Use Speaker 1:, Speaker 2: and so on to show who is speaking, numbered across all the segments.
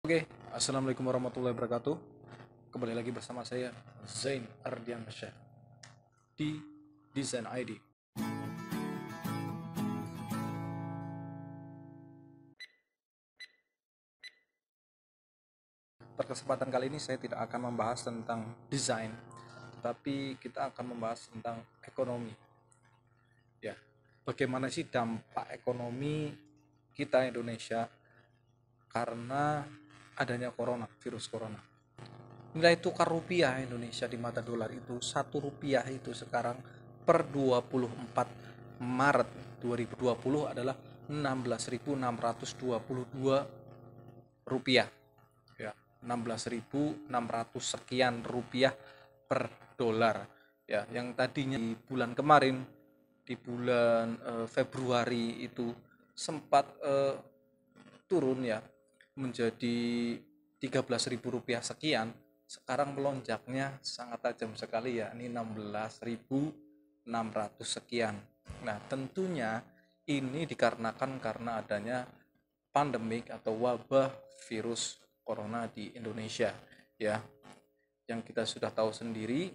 Speaker 1: Oke, assalamualaikum warahmatullahi wabarakatuh. Kembali lagi bersama saya Zain Ardiansyah di Design ID. Pada kesempatan kali ini saya tidak akan membahas tentang desain, tetapi kita akan membahas tentang ekonomi. Ya, bagaimana sih dampak ekonomi kita Indonesia karena adanya virus corona. Nilai tukar rupiah Indonesia di mata dolar itu 1 rupiah itu sekarang per 24 Maret 2020 adalah 16.622 rupiah, ya, 16.600 sekian rupiah per dolar, ya, yang tadinya di bulan kemarin, di bulan Februari itu sempat turun, ya, menjadi 13.000 rupiah sekian. Sekarang melonjaknya sangat tajam sekali, ya, ini 16.600 sekian. Nah, tentunya ini dikarenakan karena adanya pandemik atau wabah virus corona di Indonesia, ya, yang kita sudah tahu sendiri.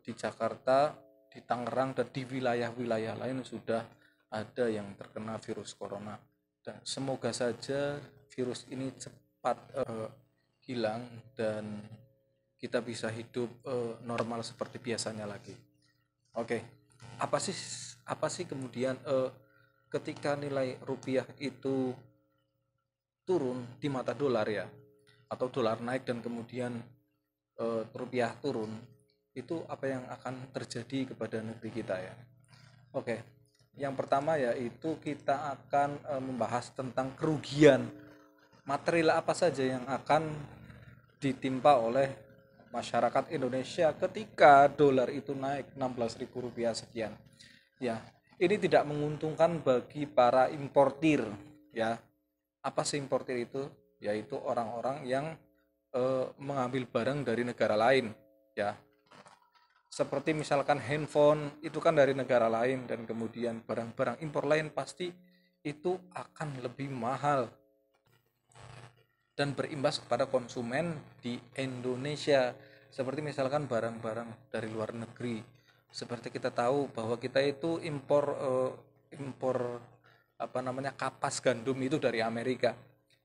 Speaker 1: Di Jakarta, di Tangerang, dan di wilayah-wilayah lain sudah ada yang terkena virus corona, dan semoga saja virus ini cepat hilang dan kita bisa hidup normal seperti biasanya lagi. Oke, apa sih kemudian ketika nilai rupiah itu turun di mata dolar, ya, atau dolar naik dan kemudian rupiah turun, itu apa yang akan terjadi kepada negeri kita, ya? Oke, yang pertama yaitu kita akan membahas tentang kerugian material apa saja yang akan ditimpa oleh masyarakat Indonesia ketika dolar itu naik 16.000 rupiah sekian. Ya, ini tidak menguntungkan bagi para importir, ya. Apa sih importir itu? Yaitu orang-orang yang mengambil barang dari negara lain, ya. Seperti misalkan handphone itu kan dari negara lain, dan kemudian barang-barang impor lain pasti itu akan lebih mahal dan berimbas kepada konsumen di Indonesia. Seperti misalkan barang-barang dari luar negeri. Seperti kita tahu bahwa kita itu impor kapas gandum itu dari Amerika.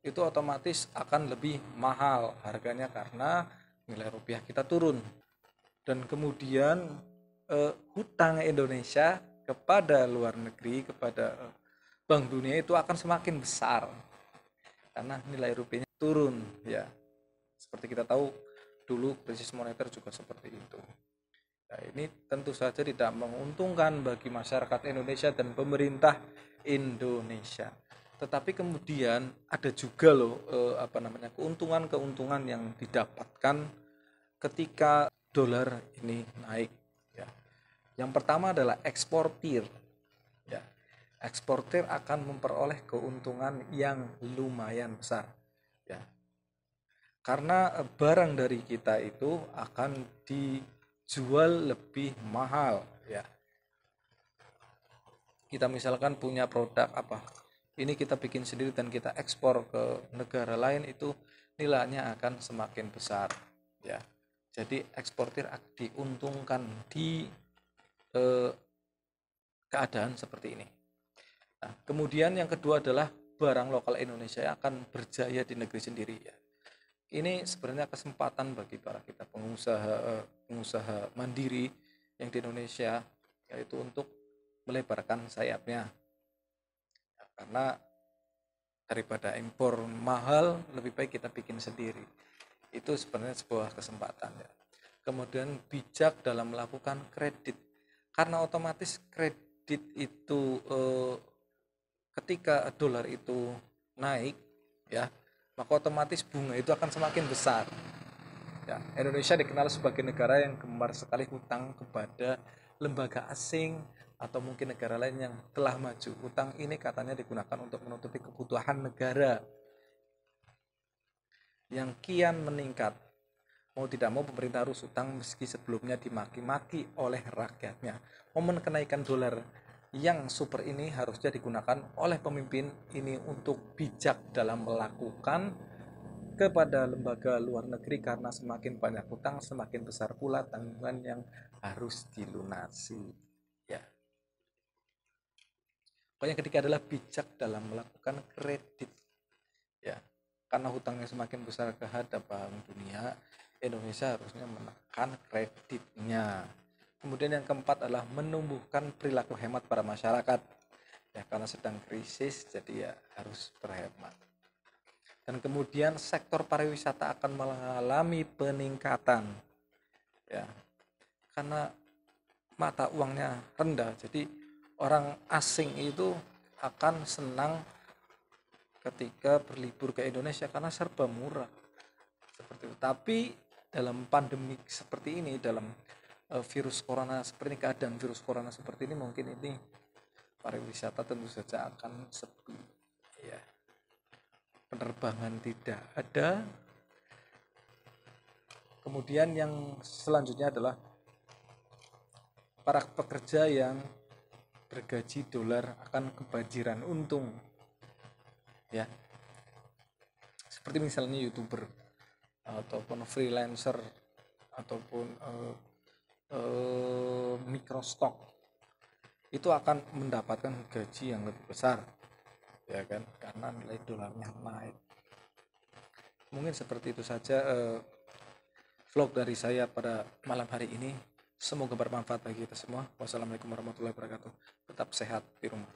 Speaker 1: Itu otomatis akan lebih mahal harganya karena nilai rupiah kita turun. Dan kemudian hutang Indonesia kepada luar negeri, kepada Bank Dunia itu akan semakin besar karena nilai rupiahnya turun, ya. Seperti kita tahu dulu krisis moneter juga seperti itu. Nah, ini tentu saja tidak menguntungkan bagi masyarakat Indonesia dan pemerintah Indonesia. Tetapi kemudian ada juga loh keuntungan-keuntungan yang didapatkan ketika dolar ini naik, ya. Yang pertama adalah eksportir, ya. Eksportir akan memperoleh keuntungan yang lumayan besar, ya, karena barang dari kita itu akan dijual lebih mahal, ya. Kita misalkan punya produk apa, ini kita bikin sendiri dan kita ekspor ke negara lain, itu nilainya akan semakin besar, ya. Jadi eksportir diuntungkan di keadaan seperti ini. Nah, kemudian yang kedua adalah barang lokal Indonesia yang akan berjaya di negeri sendiri, ya. Ini sebenarnya kesempatan bagi para kita pengusaha mandiri yang di Indonesia, yaitu untuk melebarkan sayapnya, ya, karena daripada impor mahal lebih baik kita bikin sendiri. Itu sebenarnya sebuah kesempatan, ya. Kemudian bijak dalam melakukan kredit, karena otomatis kredit itu ketika dolar itu naik, ya, maka otomatis bunga itu akan semakin besar, ya. Indonesia dikenal sebagai negara yang gemar sekali hutang kepada lembaga asing atau mungkin negara lain yang telah maju. Hutang ini katanya digunakan untuk menutupi kebutuhan negara yang kian meningkat. Mau tidak mau pemerintah harus hutang meski sebelumnya dimaki-maki oleh rakyatnya. Momen kenaikan dolar yang super ini harusnya digunakan oleh pemimpin ini untuk bijak dalam melakukan kepada lembaga luar negeri, karena semakin banyak hutang semakin besar pula tanggungan yang harus dilunasi. Ya. Poin yang ketiga adalah bijak dalam melakukan kredit. Ya. Karena hutangnya semakin besar ke hadap Bank Dunia, Indonesia harusnya menekan kreditnya. Kemudian yang keempat adalah menumbuhkan perilaku hemat pada masyarakat. Ya, karena sedang krisis jadi ya harus berhemat. Dan kemudian sektor pariwisata akan mengalami peningkatan, ya, karena mata uangnya rendah, jadi orang asing itu akan senang ketika berlibur ke Indonesia karena serba murah seperti itu. Tapi dalam pandemi seperti ini, dalam virus corona seperti ini, keadaan virus corona seperti ini, mungkin ini pariwisata tentu saja akan sepi, ya. Penerbangan tidak ada. Kemudian yang selanjutnya adalah para pekerja yang bergaji dolar akan kebanjiran untung, ya, seperti misalnya YouTuber ataupun freelancer ataupun microstock, itu akan mendapatkan gaji yang lebih besar, ya kan, karena nilai dolarnya naik. Mungkin seperti itu saja vlog dari saya pada malam hari ini. Semoga bermanfaat bagi kita semua. Wassalamualaikum warahmatullahi wabarakatuh. Tetap sehat di rumah.